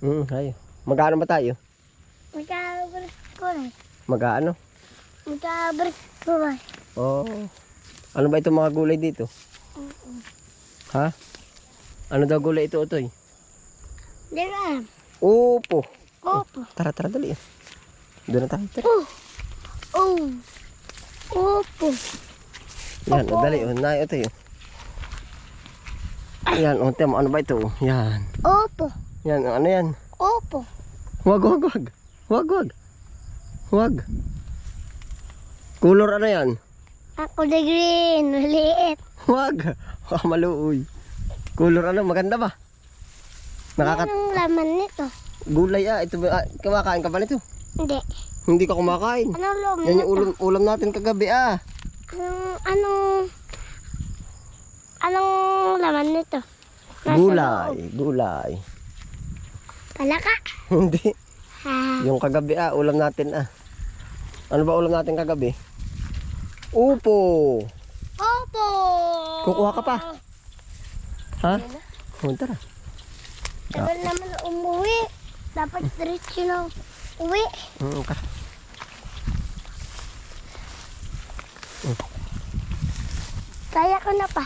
Tayo. Magkano ba tayo? Magkabalik ko na. Magkano? Magkabalik ko na. Oh. Ano ba itong mga gulay dito? Ha? Ano daw gulay ito, Utoy? Hindi ko alam. Upo. Opo. Tara, dali. Doon na tayo. Tara. Oh. Opo. Yan, dali. Nay, Utoy. Yan, Temo, ano ba ito? Yan. Opo. Yan, ano yan? Opo. Wag. Color ano yan? Ako na green. Maliit. Wag. Maluoy. Color ano? Maganda ba? Anong laman nito? Gulay Ito ba? Kumakain ka ba nito? Hindi. Hindi ka kumakain. Anong laman Yan nito? yung ulam natin kagabi Anong laman nito? Gulay. Palaka. Hindi. Ha. Yung kagabi ulam natin Ano ba ulam natin kagabi? Upo. Opo. Kukuha ka pa? Ha? Tara. Tagal naman umuwi. Dapat diretso na uwi. Tara. Kaya ko na pa.